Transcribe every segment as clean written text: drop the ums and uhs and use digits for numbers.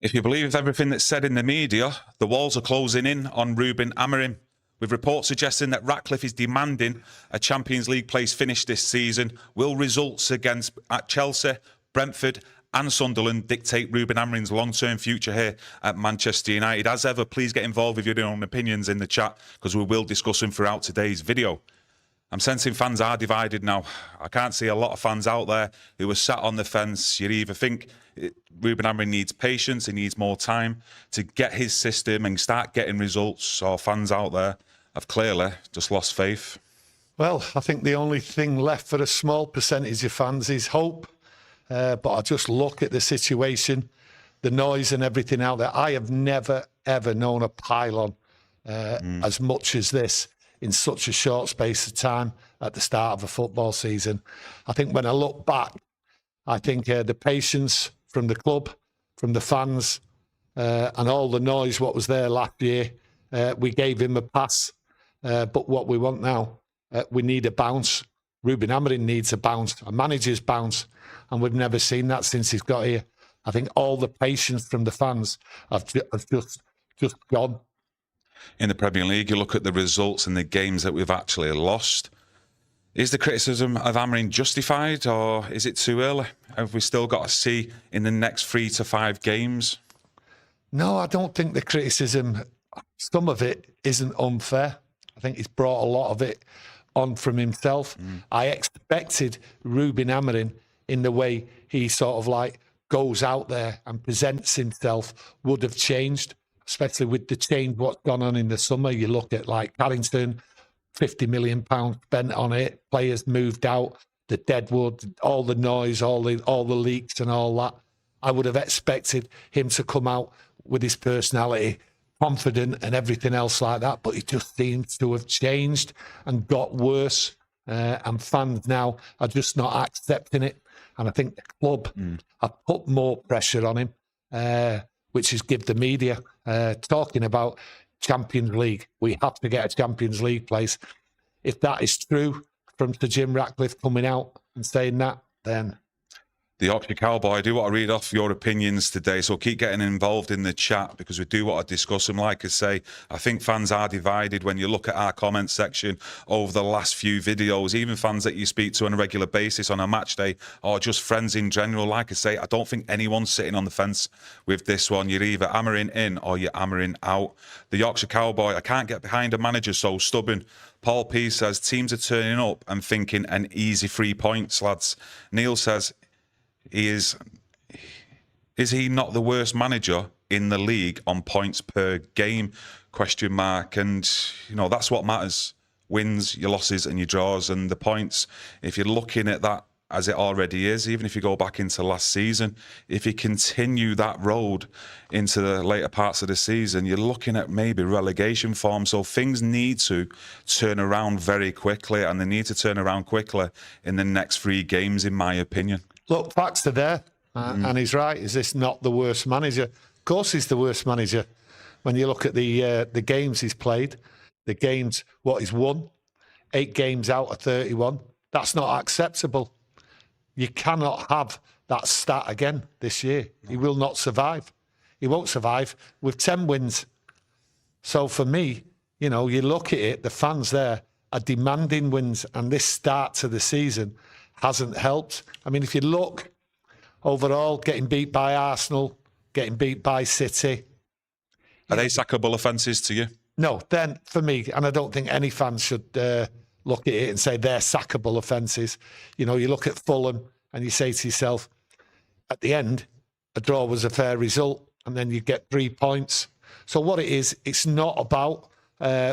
If you believe everything that's said in the media, the walls are closing in on Ruben Amorim, with reports suggesting that Ratcliffe is demanding a Champions League place finish this season. Will results at Chelsea, Brentford and Sunderland dictate Ruben Amorim's long-term future here at Manchester United? As ever, please get involved with your own opinions in the chat, because we will discuss them throughout today's video. I'm sensing fans are divided now. I can't see a lot of fans out there who are sat on the fence. You either think Ruben Amorim needs patience, he needs more time to get his system and start getting results, or fans out there have clearly just lost faith. Well, I think the only thing left for a small percentage of fans is hope. But I just look at the situation, the noise and everything out there. I have never, ever known a pile-on as much as this in such a short space of time at the start of a football season. I think when I look back, I think the patience from the club, from the fans, and all the noise what was there last year, we gave him a pass. But what we want now, we need a bounce. Ruben Amorim needs a bounce, a manager's bounce, and we've never seen that since he's got here. I think all the patience from the fans have just gone. In the Premier League, you look at the results and the games that we've actually lost. Is the criticism of Amorim justified, or is it too early? Have we still got to see in the next 3 to 5 games? No, I don't think the criticism, some of it isn't unfair. I think he's brought a lot of it on from himself. I expected Ruben Amorim, in the way he sort of like goes out there and presents himself, would have changed, especially with the change what's gone on in the summer. You look at like Carrington, £50 million spent on it, players moved out, the deadwood, all the noise, all the leaks and all that. I would have expected him to come out with his personality, confident and everything else like that, but he just seems to have changed and got worse, and fans now are just not accepting it. And I think the club have put more pressure on him, which is give the media talking about Champions League. We have to get a Champions League place. If that is true from Sir Jim Ratcliffe coming out and saying that, then... The Yorkshire Cowboy, I do want to read off your opinions today, so keep getting involved in the chat, because we do want to discuss them. Like I say, I think fans are divided when you look at our comment section over the last few videos, even fans that you speak to on a regular basis on a match day, or just friends in general. Like I say, I don't think anyone's sitting on the fence with this one. You're either Amorim in or you're Amorim out. The Yorkshire Cowboy, I can't get behind a manager so stubborn. Paul P says, teams are turning up and thinking an easy 3 points, lads. Neil says, is he not the worst manager in the league on points per game? Question mark. And, you know, that's what matters. Wins, your losses and your draws, and the points. If you're looking at that as it already is, even if you go back into last season, if you continue that road into the later parts of the season, you're looking at maybe relegation form. So things need to turn around very quickly, and they need to turn around quickly in the next 3 games, in my opinion. Look, facts are there, and he's right. Is this not the worst manager? Of course he's the worst manager. When you look at the games he's played, the games, what he's won, 8 games out of 31, that's not acceptable. You cannot have that stat again this year. He will not survive. He won't survive with 10 wins. So for me, you know, you look at it, the fans there are demanding wins, and this start to the season hasn't helped. I mean, if you look overall, getting beat by Arsenal, getting beat by City. Are they sackable offences to you? No, then for me, and I don't think any fans should look at it and say they're sackable offences. You know, you look at Fulham and you say to yourself, at the end, a draw was a fair result, and then you get 3 points. So what it is, it's not about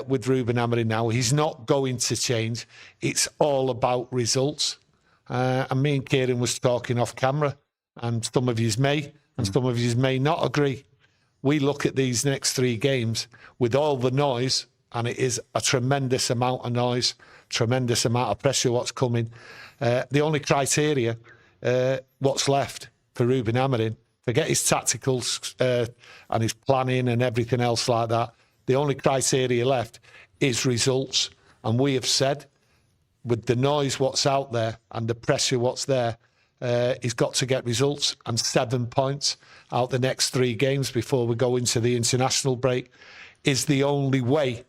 with Ruben Amorim now. He's not going to change. It's all about results. And me and Kieran was talking off camera, and some of yous may, and some of yous may not agree. We look at these next 3 games with all the noise, and it is a tremendous amount of noise, tremendous amount of pressure what's coming. The only criteria, what's left for Ruben Amorim, forget his tacticals and his planning and everything else like that. The only criteria left is results. And we have said, with the noise what's out there and the pressure what's there, He's got to get results, and 7 points out the next 3 games before we go into the international break is the only way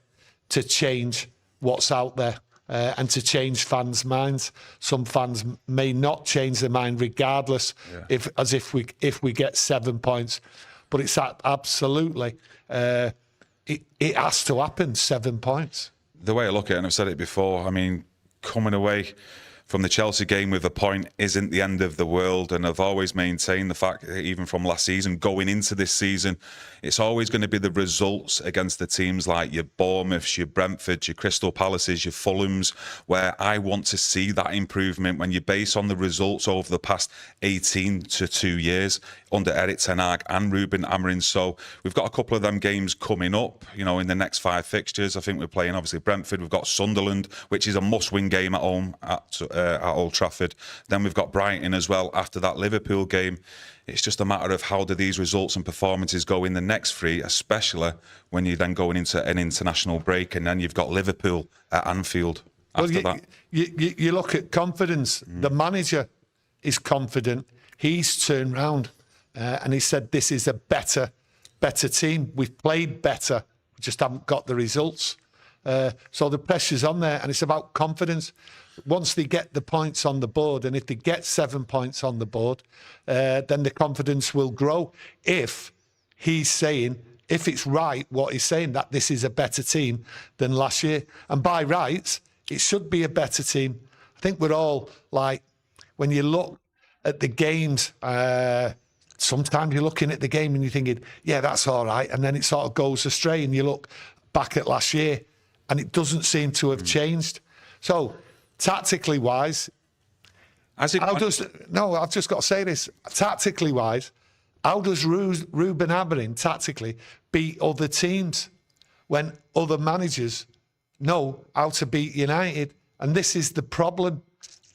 to change what's out there and to change fans' minds. Some fans may not change their mind regardless if we get 7 points, but it's absolutely it has to happen. 7 points. The way I look at it, and I've said it before, I mean, coming away from the Chelsea game with a point isn't the end of the world, and I've always maintained the fact that even from last season going into this season, it's always going to be the results against the teams like your Bournemouths, your Brentfords, your Crystal Palaces, your Fulhams, where I want to see that improvement when you base on the results over the past 18 to 2 years under Erik ten Hag and Ruben Amorim. So we've got a couple of them games coming up, you know, in the next 5 fixtures. I think we're playing obviously Brentford, we've got Sunderland, which is a must-win game at home at Old Trafford. Then we've got Brighton as well after that Liverpool game. It's just a matter of how do these results and performances go in the next 3, especially when you're then going into an international break, and then you've got Liverpool at Anfield after that. You look at confidence. The manager is confident. He's turned round and he said this is a better team. We've played better. We just haven't got the results. So the pressure's on there, and it's about confidence. Once they get the points on the board, and if they get 7 points on the board, then the confidence will grow. If he's saying, if it's right what he's saying, that this is a better team than last year. And by rights, it should be a better team. I think we're all like, when you look at the games, sometimes you're looking at the game and you're thinking, yeah, that's all right. And then it sort of goes astray, and you look back at last year and it doesn't seem to have changed. So, tactically wise, I've just got to say this. Tactically wise, how does Ruben Amorim tactically beat other teams when other managers know how to beat United? And this is the problem.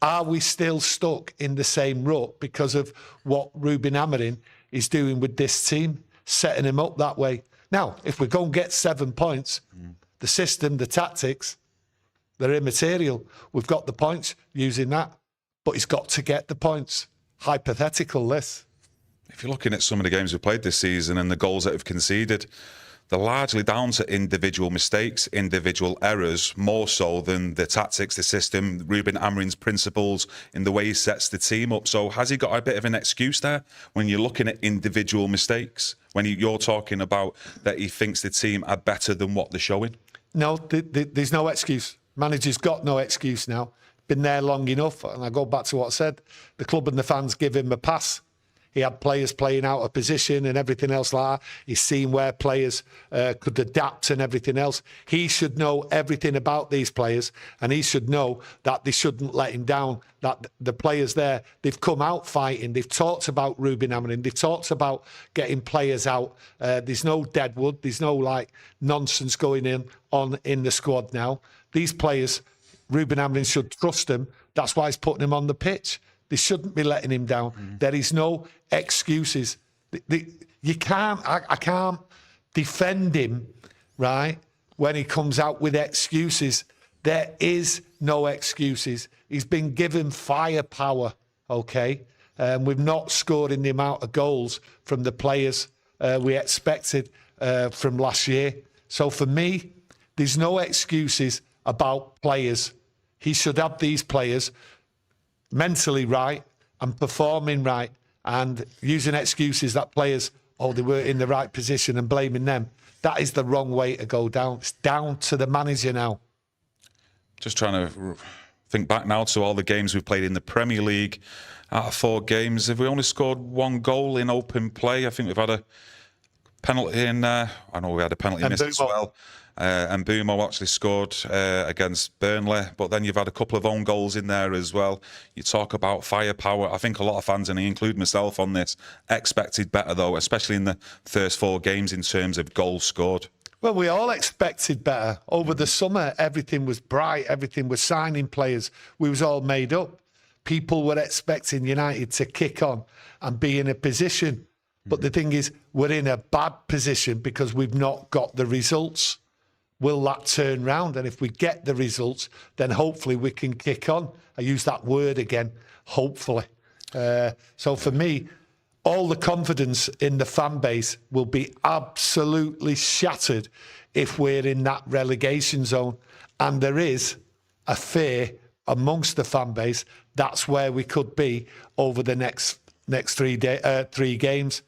Are we still stuck in the same rut because of what Ruben Amorim is doing with this team, setting him up that way? Now, if we go and get 7 points, the system, the tactics, they're immaterial. We've got the points using that, but he's got to get the points. Hypothetical, this. If you're looking at some of the games we've played this season and the goals that have conceded, they're largely down to individual mistakes, individual errors, more so than the tactics, the system, Ruben Amorim's principles in the way he sets the team up. So has he got a bit of an excuse there when you're looking at individual mistakes, when you're talking about that he thinks the team are better than what they're showing? No, there's no excuse. Manager's got no excuse now. Been there long enough. And I go back to what I said. The club and the fans give him a pass. He had players playing out of position and everything else like that. He's seen where players could adapt and everything else. He should know everything about these players, and he should know that they shouldn't let him down, that the players there, they've come out fighting. They've talked about Ruben Amorim. They've talked about getting players out. There's no deadwood. There's no like nonsense going on in the squad now. These players, Ruben Amorim should trust them. That's why he's putting them on the pitch. They shouldn't be letting him down. There is no excuses. You can't. I can't defend him, right? When he comes out with excuses, there is no excuses. He's been given firepower. Okay, we've not scored in the amount of goals from the players we expected from last year. So for me, there's no excuses about players. He should have these players mentally right and performing right, and using excuses that players, they were in the right position and blaming them. That is the wrong way to go down. It's down to the manager now. Just trying to think back now to all the games we've played in the Premier League. Out of 4 games, have we only scored 1 goal in open play? I think we've had a penalty in I know we had a penalty missed as well. And Mbumo actually scored against Burnley, but then you've had a couple of own goals in there as well. You talk about firepower. I think a lot of fans, and I include myself on this, expected better though, especially in the first 4 games in terms of goals scored. Well, we all expected better. Over the summer, everything was bright. Everything was signing players. We was all made up. People were expecting United to kick on and be in a position. But the thing is, we're in a bad position because we've not got the results. Will that turn round? And if we get the results, then hopefully we can kick on. I use that word again, hopefully. So for me, all the confidence in the fan base will be absolutely shattered if we're in that relegation zone. And there is a fear amongst the fan base that's where we could be over the next 3 games.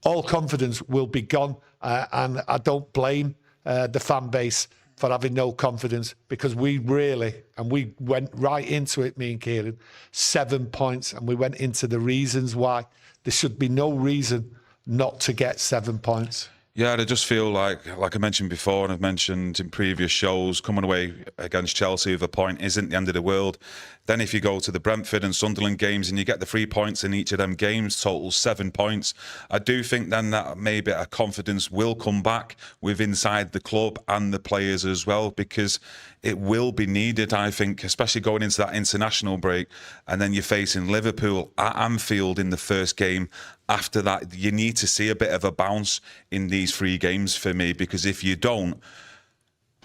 All confidence will be gone, and I don't blame the fan base for having no confidence, because we went right into it, me and Kieran, 7 points, and we went into the reasons why. There should be no reason not to get 7 points. Yeah, I just feel like I mentioned before, and I've mentioned in previous shows, coming away against Chelsea with a point isn't the end of the world. Then if you go to the Brentford and Sunderland games and you get the 3 points in each of them games, total 7 points, I do think then that maybe a confidence will come back with inside the club and the players as well, because it will be needed, I think, especially going into that international break. And then you're facing Liverpool at Anfield in the first game. After that, you need to see a bit of a bounce in these 3 games for me, because if you don't,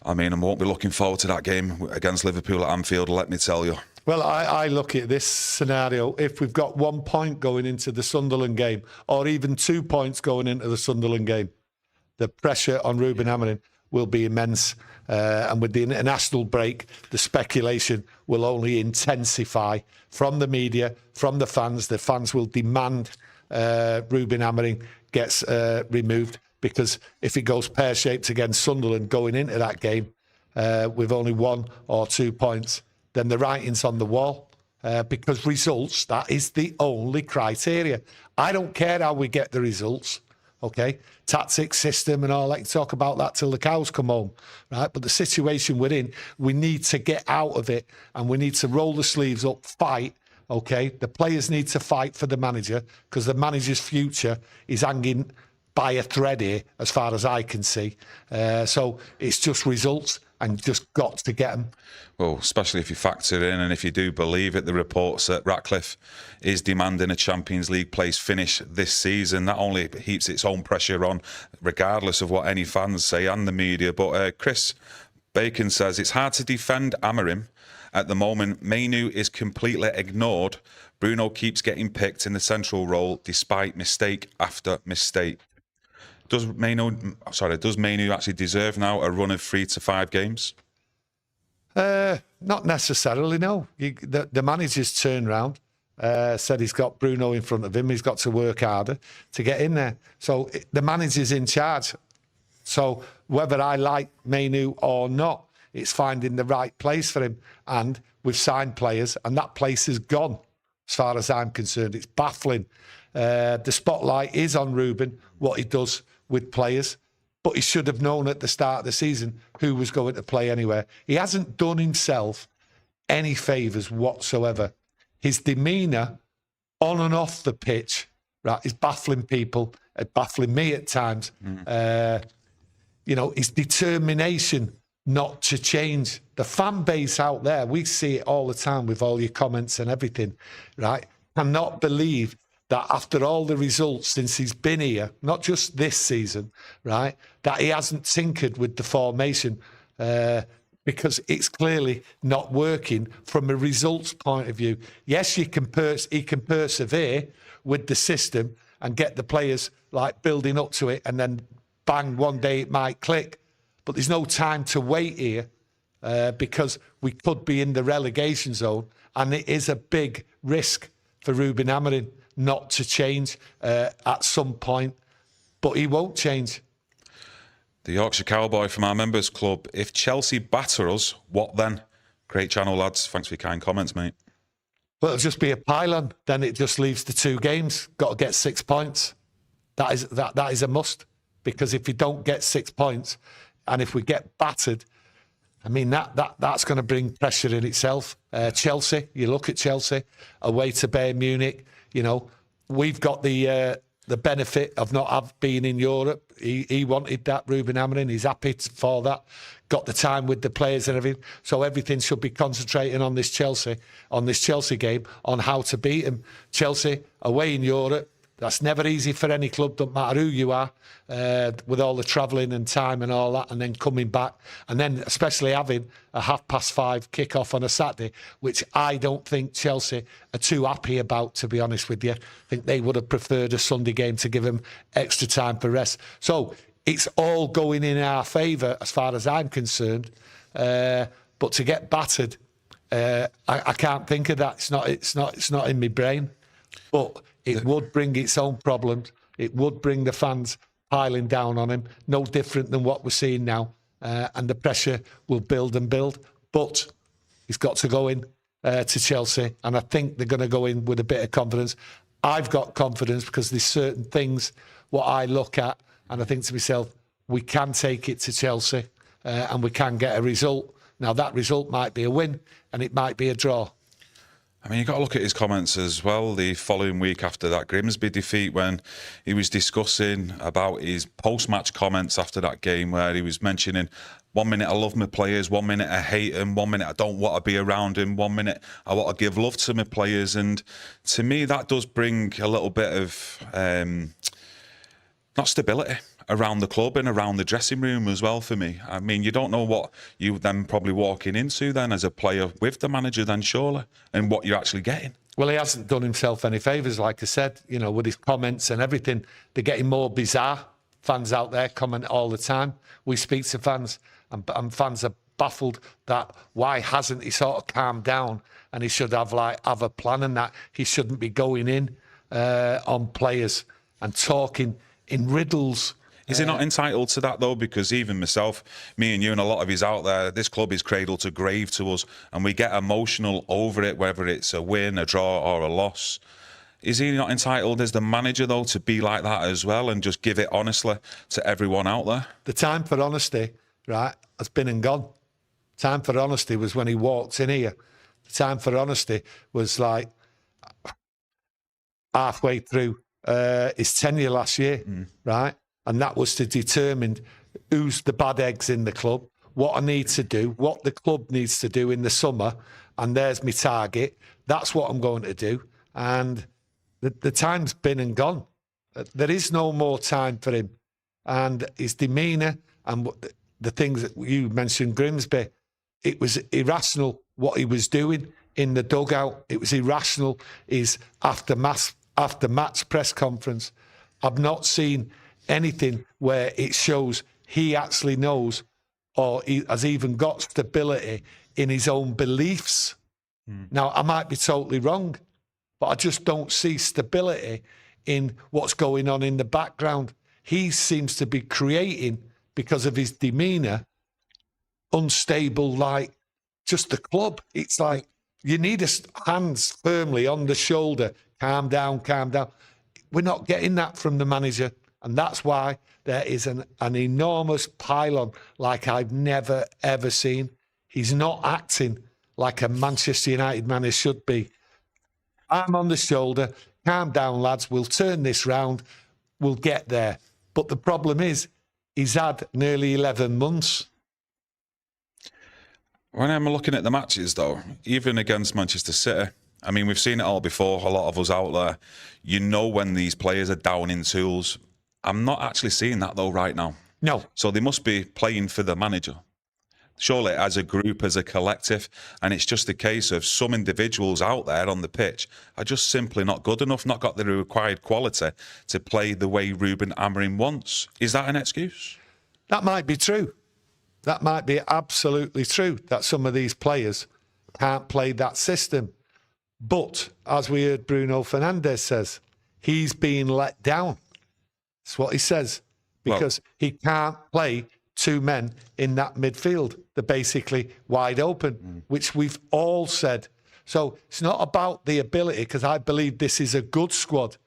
I mean, I won't be looking forward to that game against Liverpool at Anfield, let me tell you. Well, I look at this scenario. If we've got 1 point going into the Sunderland game, or even 2 points going into the Sunderland game, the pressure on Ruben Amorim will be immense. And with the international break, the speculation will only intensify from the media, from the fans. The fans will demand Ruben Amorim gets removed, because if it goes pear-shaped against Sunderland going into that game with only 1 or 2 points, then the writing's on the wall, because results, that is the only criteria. I don't care how we get the results, okay? Tactics, system and all that, you talk about that till the cows come home, right? But the situation we're in, we need to get out of it, and we need to roll the sleeves up, fight, okay? The players need to fight for the manager, because the manager's future is hanging by a thread here, as far as I can see. So it's just results, and just got to get them. Well, especially if you factor in, and if you do believe it, the reports that Ratcliffe is demanding a Champions League place finish this season. That only heaps its own pressure on, regardless of what any fans say and the media. But Chris Bacon says it's hard to defend Amorim. At the moment, Mainu is completely ignored. Bruno keeps getting picked in the central role despite mistake after mistake. Does Mainu actually deserve now a run of 3 to 5 games? Not necessarily, no. The manager's turned round, said he's got Bruno in front of him. He's got to work harder to get in there. So the manager's in charge. So whether I like Mainu or not, it's finding the right place for him. And we've signed players, and that place is gone, as far as I'm concerned. It's baffling. The spotlight is on Ruben, what he does with players, but he should have known at the start of the season who was going to play anywhere. He hasn't done himself any favours whatsoever. His demeanour on and off the pitch, right, is baffling people, baffling me at times. You know, his determination not to change. The fan base out there, we see it all the time with all your comments and everything, right? Cannot believe that after all the results since he's been here, not just this season, right, that he hasn't tinkered with the formation, because it's clearly not working from a results point of view. Yes, he can persevere with the system and get the players like building up to it, and then bang, one day it might click. But there's no time to wait here, because we could be in the relegation zone, and it is a big risk for Ruben Amorim not to change at some point, but he won't change. The Yorkshire Cowboy from our members club. If Chelsea batter us, what then? Great channel, lads. Thanks for your kind comments, mate. Well, it'll just be a pylon. Then it just leaves the 2 games. Got to get 6 points. That is a must, because if you don't get 6 points, and if we get battered, I mean, that's going to bring pressure in itself. Chelsea, you look at Chelsea, away to Bayern Munich. You know, we've got the benefit of not being in Europe. He wanted that, Ruben Amorim. He's happy for that. Got the time with the players and everything. So everything should be concentrating on this Chelsea game, on how to beat them. Chelsea, away in Europe, That's never easy for any club, don't matter who you are, with all the travelling and time and all that, and then coming back, and then especially having a 5:30 kick-off on a Saturday, which I don't think Chelsea are too happy about, to be honest with you. I think they would have preferred a Sunday game to give them extra time for rest. So it's all going in our favour as far as I'm concerned. But to get battered, I can't think of that. It's not in my brain. But it would bring its own problems. It would bring the fans piling down on him. No different than what we're seeing now. And the pressure will build and build. But he's got to go in to Chelsea. And I think they're going to go in with a bit of confidence. I've got confidence because there's certain things what I look at. And I think to myself, we can take it to Chelsea and we can get a result. Now, that result might be a win and it might be a draw. I mean, you've got to look at his comments as well the following week after that Grimsby defeat, when he was discussing about his post-match comments after that game, where he was mentioning, 1 minute I love my players, 1 minute I hate them, 1 minute I don't want to be around him, 1 minute I want to give love to my players. And to me, that does bring a little bit of, not stability, around the club and around the dressing room as well for me. I mean, you don't know what you then probably walking into then as a player with the manager then, surely, and what you're actually getting. Well, he hasn't done himself any favours, like I said, you know, with his comments and everything. They're getting more bizarre. Fans out there comment all the time. We speak to fans and fans are baffled that why hasn't he sort of calmed down, and he should have a plan, and that he shouldn't be going in on players and talking in riddles. Is he not entitled to that, though? Because even myself, me and you and a lot of yous out there, this club is cradle to grave to us, and we get emotional over it, whether it's a win, a draw or a loss. Is he not entitled as the manager, though, to be like that as well and just give it honestly to everyone out there? The time for honesty, right, has been and gone. Time for honesty was when he walked in here. The time for honesty was like halfway through his tenure last year, right? And that was to determine who's the bad eggs in the club, what I need to do, what the club needs to do in the summer, and there's my target. That's what I'm going to do. And the time's been and gone. There is no more time for him. And his demeanour and the things that you mentioned, Grimsby, it was irrational what he was doing in the dugout. It was irrational, his after-match press conference. I've not seen anything where it shows he actually knows or he has even got stability in his own beliefs. Now, I might be totally wrong, but I just don't see stability in what's going on in the background. He seems to be creating, because of his demeanour, unstable, like just the club. It's like you need his hands firmly on the shoulder. Calm down, calm down. We're not getting that from the manager. And that's why there is an enormous pylon like I've never, ever seen. He's not acting like a Manchester United manager should be. I'm on the shoulder. Calm down, lads. We'll turn this round. We'll get there. But the problem is, he's had nearly 11 months. When I'm looking at the matches, though, even against Manchester City, I mean, we've seen it all before, a lot of us out there. You know when these players are down in tools. I'm not actually seeing that, though, right now. No. So they must be playing for the manager. Surely, as a group, as a collective. And it's just a case of some individuals out there on the pitch are just simply not good enough, not got the required quality to play the way Ruben Amorim wants. Is that an excuse? That might be true. That might be absolutely true, that some of these players can't play that system. But, as we heard Bruno Fernandes says, he's being let down. That's what he says, because he can't play two men in that midfield. They're basically wide open, which we've all said. So it's not about the ability, because I believe this is a good squad,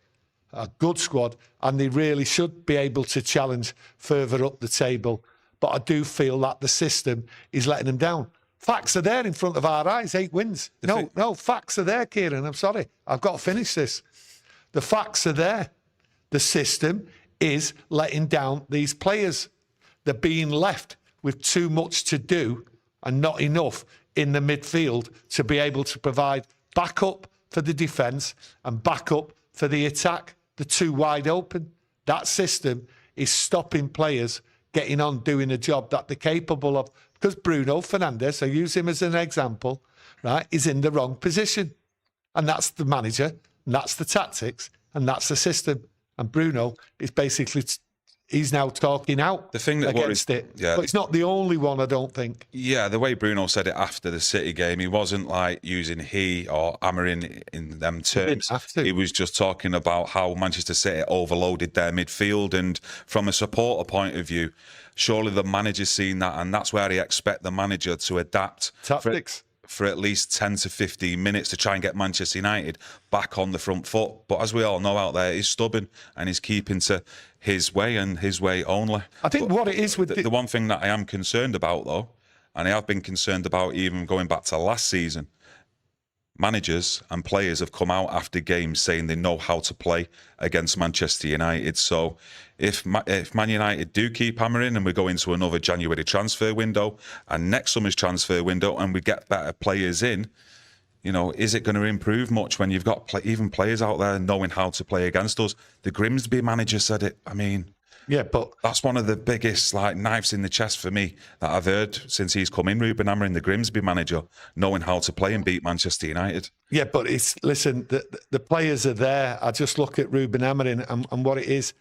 and they really should be able to challenge further up the table. But I do feel that the system is letting them down. Facts are there in front of our eyes, 8 wins. No, facts are there, Kieran. I'm sorry. I've got to finish this. The facts are there. The system is letting down these players. They're being left with too much to do and not enough in the midfield to be able to provide backup for the defence and backup for the attack. they're too wide open. That system is stopping players getting on doing a job that they're capable of. Because Bruno Fernandes, I use him as an example, right, is in the wrong position. And that's the manager, and that's the tactics, and that's the system. And Bruno is basically, he's now talking out the thing that against worries, it. yeah. But it's not the only one, I don't think. Yeah, the way Bruno said it after the City game, he wasn't like using he or Amorim in them terms. He didn't have to. He was just talking about how Manchester City overloaded their midfield. And from a supporter point of view, surely the manager's seen that, and that's where he expect the manager to adapt Tactics. for at least 10 to 15 minutes to try and get Manchester United back on the front foot. But as we all know out there, he's stubborn and he's keeping to his way and his way only. I think what it is with the one thing that I am concerned about, though, and I have been concerned about even going back to last season, managers and players have come out after games saying they know how to play against Manchester United. So if Man United do keep hammering and we go into another January transfer window and next summer's transfer window and we get better players in, you know, is it going to improve much when you've got even players out there knowing how to play against us? The Grimsby manager said it. I mean, yeah, but that's one of the biggest like knives in the chest for me that I've heard since he's come in. Ruben Amorim, the Grimsby manager, knowing how to play and beat Manchester United. yeah, but it's listen. The players are there. I just look at Ruben Amorim and what it is.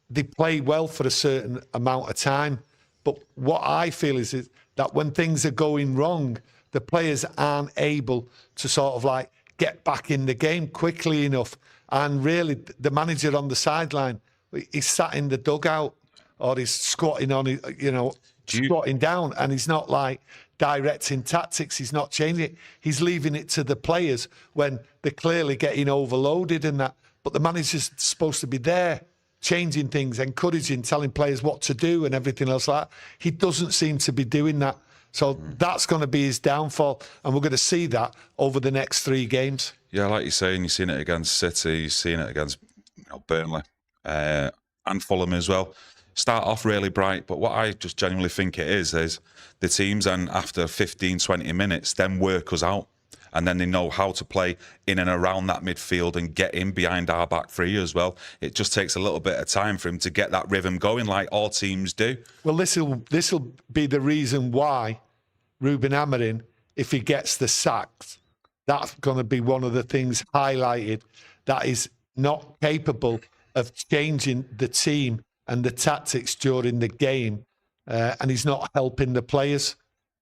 They play well for a certain amount of time, but what I feel is that when things are going wrong, the players aren't able to sort of like get back in the game quickly enough. And really, the manager on the sideline, he's sat in the dugout or he's squatting on, squatting down, and he's not like directing tactics. He's not changing it. He's leaving it to the players when they're clearly getting overloaded and that. But the manager's supposed to be there, changing things, encouraging, telling players what to do and everything else like that. He doesn't seem to be doing that. So that's going to be his downfall, and we're going to see that over the next 3 games. Yeah, like you're saying, you've seen it against City, you've seen it against Burnley and Fulham as well. Start off really bright, but what I just genuinely think it is the teams, and after 15, 20 minutes, then work us out. And then they know how to play in and around that midfield and get in behind our back three as well. It just takes a little bit of time for him to get that rhythm going like all teams do. Well, this will be the reason why Ruben Amorim, if he gets the sack, that's going to be one of the things highlighted, that is not capable of changing the team and the tactics during the game, and he's not helping the players.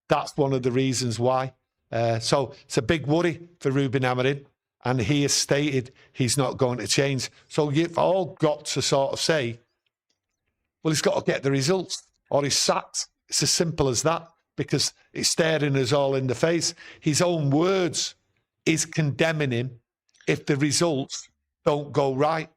That's one of the reasons why. So it's a big worry for Ruben Amorim, and he has stated he's not going to change. So you've all got to sort of say, well, he's got to get the results or he's sacked. It's as simple as that, because it's staring us all in the face. His own words is condemning him if the results don't go right.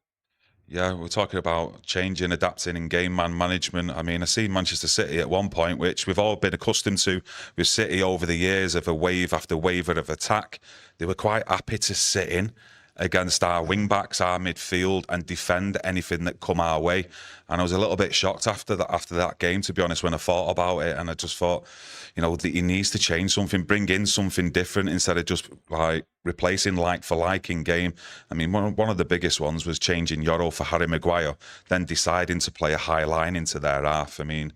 Yeah, we're talking about changing, adapting and game man management. I mean, I see Manchester City at one point, which we've all been accustomed to with City over the years of a wave after wave of attack. They were quite happy to sit in against our wing-backs, our midfield, and defend anything that come our way. And I was a little bit shocked after that game, to be honest, when I thought about it. And I just thought, that he needs to change something, bring in something different instead of just like replacing like for like in game. I mean, one of the biggest ones was changing Yoro for Harry Maguire, then deciding to play a high line into their half. I mean,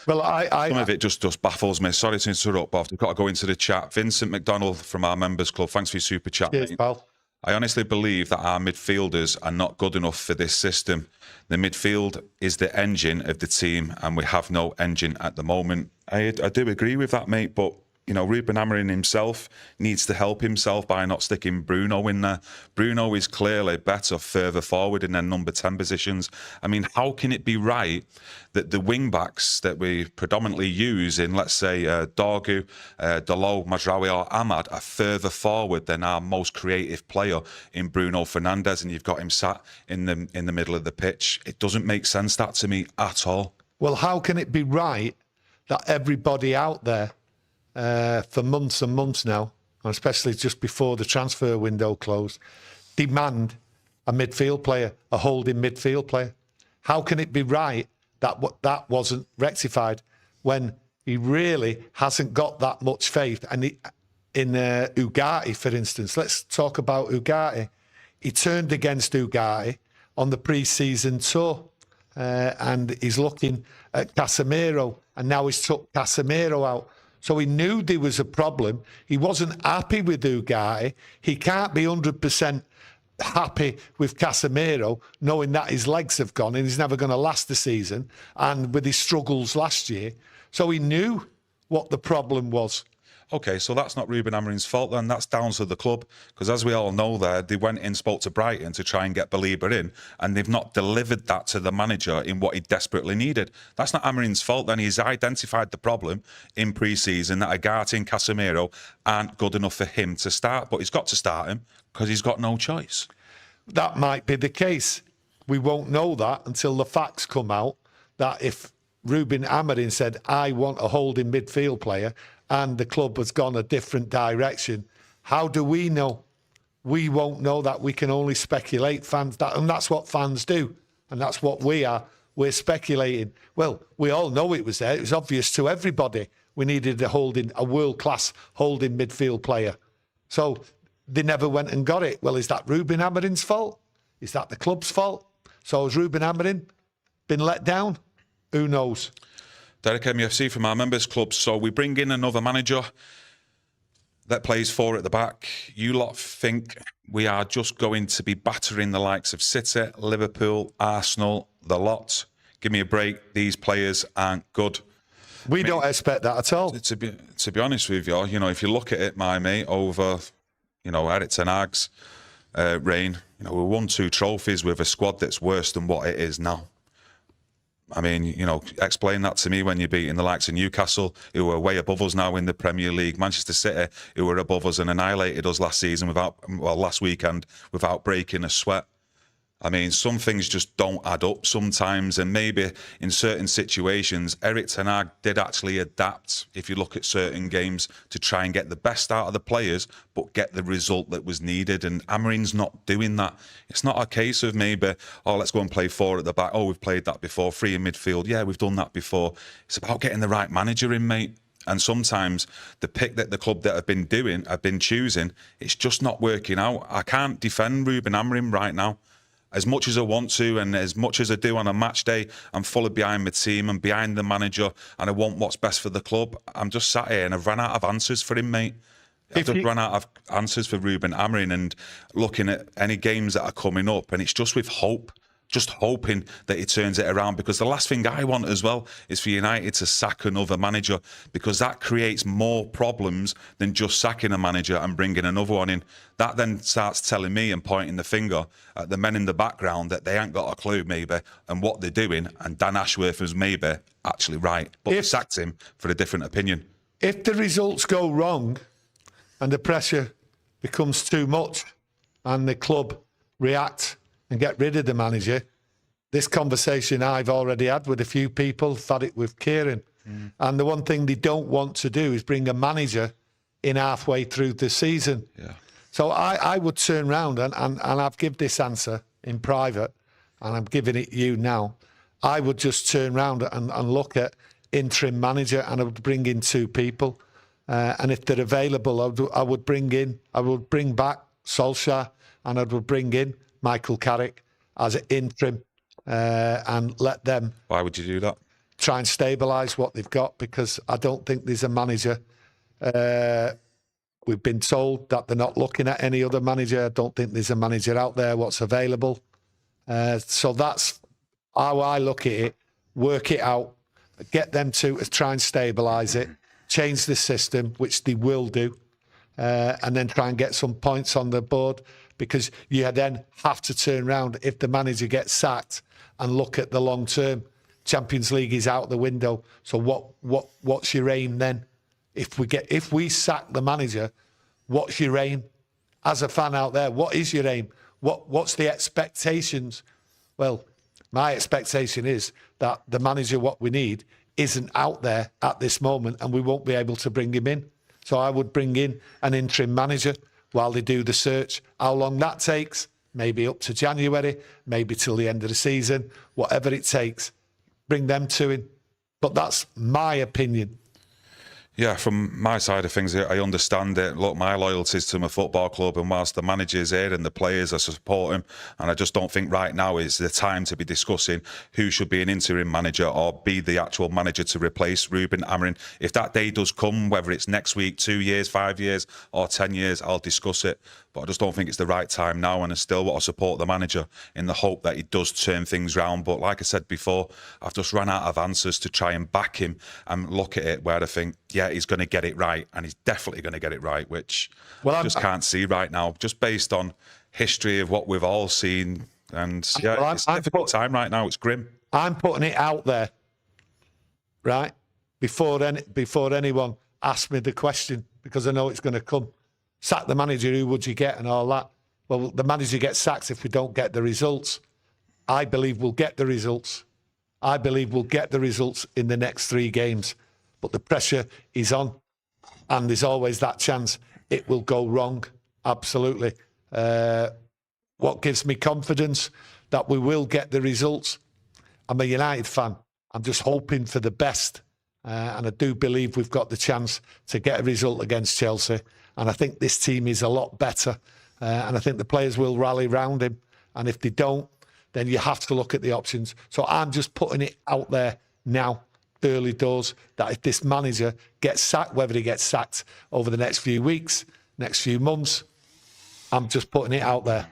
well, some of it just baffles me. Sorry to interrupt, but I've got to go into the chat. Vincent McDonald from our members club, thanks for your super chat. Cheers, pal. I honestly believe that our midfielders are not good enough for this system. The midfield is the engine of the team, and we have no engine at the moment. I do agree with that, mate, but Ruben Amorim himself needs to help himself by not sticking Bruno in there. Bruno is clearly better further forward in their number 10 positions. I mean, how can it be right that the wing-backs that we predominantly use in, let's say, Dorgu, Dalot, Mazraoui or Ahmad are further forward than our most creative player in Bruno Fernandes, and you've got him sat in the middle of the pitch? It doesn't make sense, that, to me at all. Well, how can it be right that everybody out there for months and months now, and especially just before the transfer window closed, demand a midfield player, a holding midfield player? How can it be right that that wasn't rectified when he really hasn't got that much faith? And in Ugarte, for instance, let's talk about Ugarte. He turned against Ugarte on the pre-season tour. And he's looking at Casemiro, and now he's took Casemiro out. So he knew there was a problem. He wasn't happy with Ugarte. He can't be 100% happy with Casemiro, knowing that his legs have gone and he's never going to last the season, and with his struggles last year. So he knew what the problem was. Okay, so that's not Ruben Amorim's fault then. That's down to the club. Because as we all know there, they went in, spoke to Brighton to try and get Belieber in, and they've not delivered that to the manager in what he desperately needed. That's not Amorim's fault then. He's identified the problem in pre-season that Ugarte and Casemiro aren't good enough for him to start. But he's got to start him because he's got no choice. That might be the case. We won't know that until the facts come out, that if Ruben Amorim said, I want a holding midfield player, and the club has gone a different direction, how do we know? We won't know that. We can only speculate, fans. And that's what fans do. And that's what we are. We're speculating. Well, we all know it was there. It was obvious to everybody. We needed a world-class holding midfield player. So they never went and got it. Well, is that Ruben Amorim's fault? Is that the club's fault? So has Ruben Amorim been let down? Who knows? Derek, MUFC from our members club. So we bring in another manager that plays four at the back. You lot think we are just going to be battering the likes of City, Liverpool, Arsenal, the lot? Give me a break. These players aren't good. We don't expect that at all. To be honest with you, if you look at it, my mate, over, Eric Ten Hag's reign, we won 2 trophies with a squad that's worse than what it is now. I mean, explain that to me when you're beating the likes of Newcastle, who are way above us now in the Premier League, Manchester City, who were above us and annihilated us last weekend without breaking a sweat. I mean, some things just don't add up sometimes, and maybe in certain situations, Eric Ten Hag did actually adapt, if you look at certain games, to try and get the best out of the players, but get the result that was needed, and Amorim's not doing that. It's not a case of maybe, let's go and play 4 at the back. We've played that before. 3 in midfield. Yeah, we've done that before. It's about getting the right manager in, mate. And sometimes the pick that the club that have been choosing, it's just not working out. I can't defend Ruben Amorim right now. As much as I want to, and as much as I do on a match day, I'm fully behind my team and behind the manager, and I want what's best for the club. I'm just sat here and I've run out of answers for him, mate. I've just run out of answers for Ruben Amorim, and looking at any games that are coming up, and it's just with hope. Just hoping that he turns it around, because the last thing I want as well is for United to sack another manager, because that creates more problems than just sacking a manager and bringing another one in. That then starts telling me and pointing the finger at the men in the background that they ain't got a clue maybe and what they're doing, and Dan Ashworth was maybe actually right, but they sacked him for a different opinion. If the results go wrong and the pressure becomes too much and the club react and get rid of the manager, this conversation I've already had with a few people, had it with Kieron. And the one thing they don't want to do is bring a manager in halfway through the season. Yeah. So I would turn round and I've given this answer in private, and I'm giving it you now. I would just turn round and look at interim manager, and I would bring in 2 people. And if they're available, I would bring back Solskjaer, and I would bring in Michael Carrick as an interim, and let them. Why would you do that? Try and stabilise what they've got, because I don't think there's a manager. We've been told that they're not looking at any other manager. I don't think there's a manager out there what's available. So that's how I look at it. Work it out. Get them to try and stabilise it. Change the system, which they will do. And then try and get some points on the board, because you then have to turn around if the manager gets sacked and look at the long term. Champions League is out the window. So what's your aim then? If we sack the manager, what's your aim? As a fan out there, what is your aim? What's the expectations? Well, my expectation is that the manager what we need isn't out there at this moment, and we won't be able to bring him in. So I would bring in an interim manager while they do the search. How long that takes, maybe up to January, maybe till the end of the season, whatever it takes, bring them to him. But that's my opinion. Yeah, from my side of things, I understand it. Look, my loyalty is to my football club, and whilst the manager's here and the players, I support him. And I just don't think right now is the time to be discussing who should be an interim manager or be the actual manager to replace Ruben Amorim. If that day does come, whether it's next week, 2 years, 5 years, or 10 years, I'll discuss it. But I just don't think it's the right time now, and I still want to support the manager in the hope that he does turn things round. But like I said before, I've just run out of answers to try and back him and look at it where I think, yeah, he's going to get it right, and he's definitely going to get it right, which I just can't see right now, just based on history of what we've all seen. And yeah, it's a difficult time right now. It's grim. I'm putting it out there, right? Before anyone asks me the question, because I know it's going to come. Sack the manager, who would you get, and all that. Well, the manager gets sacked if we don't get the results. I believe we'll get the results. I believe we'll get the results in the next 3 games. But the pressure is on, and there's always that chance it will go wrong. Absolutely. What gives me confidence that we will get the results? I'm a United fan. I'm just hoping for the best. And I do believe we've got the chance to get a result against Chelsea. And I think this team is a lot better. And I think the players will rally round him. And if they don't, then you have to look at the options. So I'm just putting it out there now, early doors, that if this manager gets sacked, whether he gets sacked over the next few weeks, next few months, I'm just putting it out there.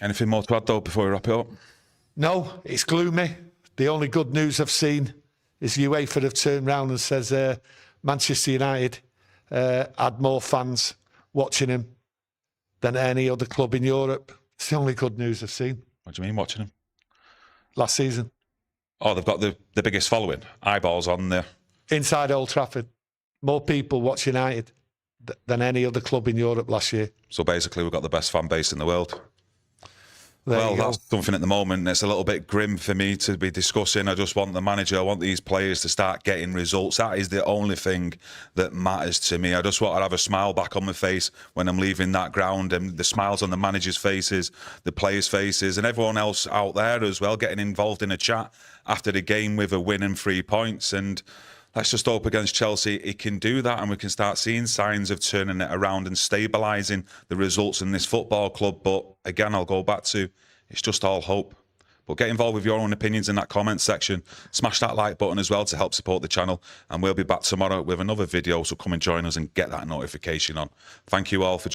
Anything more to add, though, before we wrap it up? No, it's gloomy. The only good news I've seen is UEFA have turned round and says Manchester United had more fans watching him than any other club in Europe. It's the only good news I've seen. What do you mean, watching him? Last season. Oh, they've got the biggest following. Eyeballs on there. Inside Old Trafford. More people watch United than any other club in Europe last year. So basically, we've got the best fan base in the world. Well, that's something at the moment. It's a little bit grim for me to be discussing. I just want the manager, I want these players to start getting results. That is the only thing that matters to me. I just want to have a smile back on my face when I'm leaving that ground, and the smiles on the managers' faces, the players' faces, and everyone else out there as well, getting involved in a chat after the game with a win and 3 points. And let's just hope against Chelsea he can do that, and we can start seeing signs of turning it around and stabilising the results in this football club. But again, I'll go back to, it's just all hope. But get involved with your own opinions in that comment section. Smash that like button as well to help support the channel. And we'll be back tomorrow with another video, so come and join us and get that notification on. Thank you all for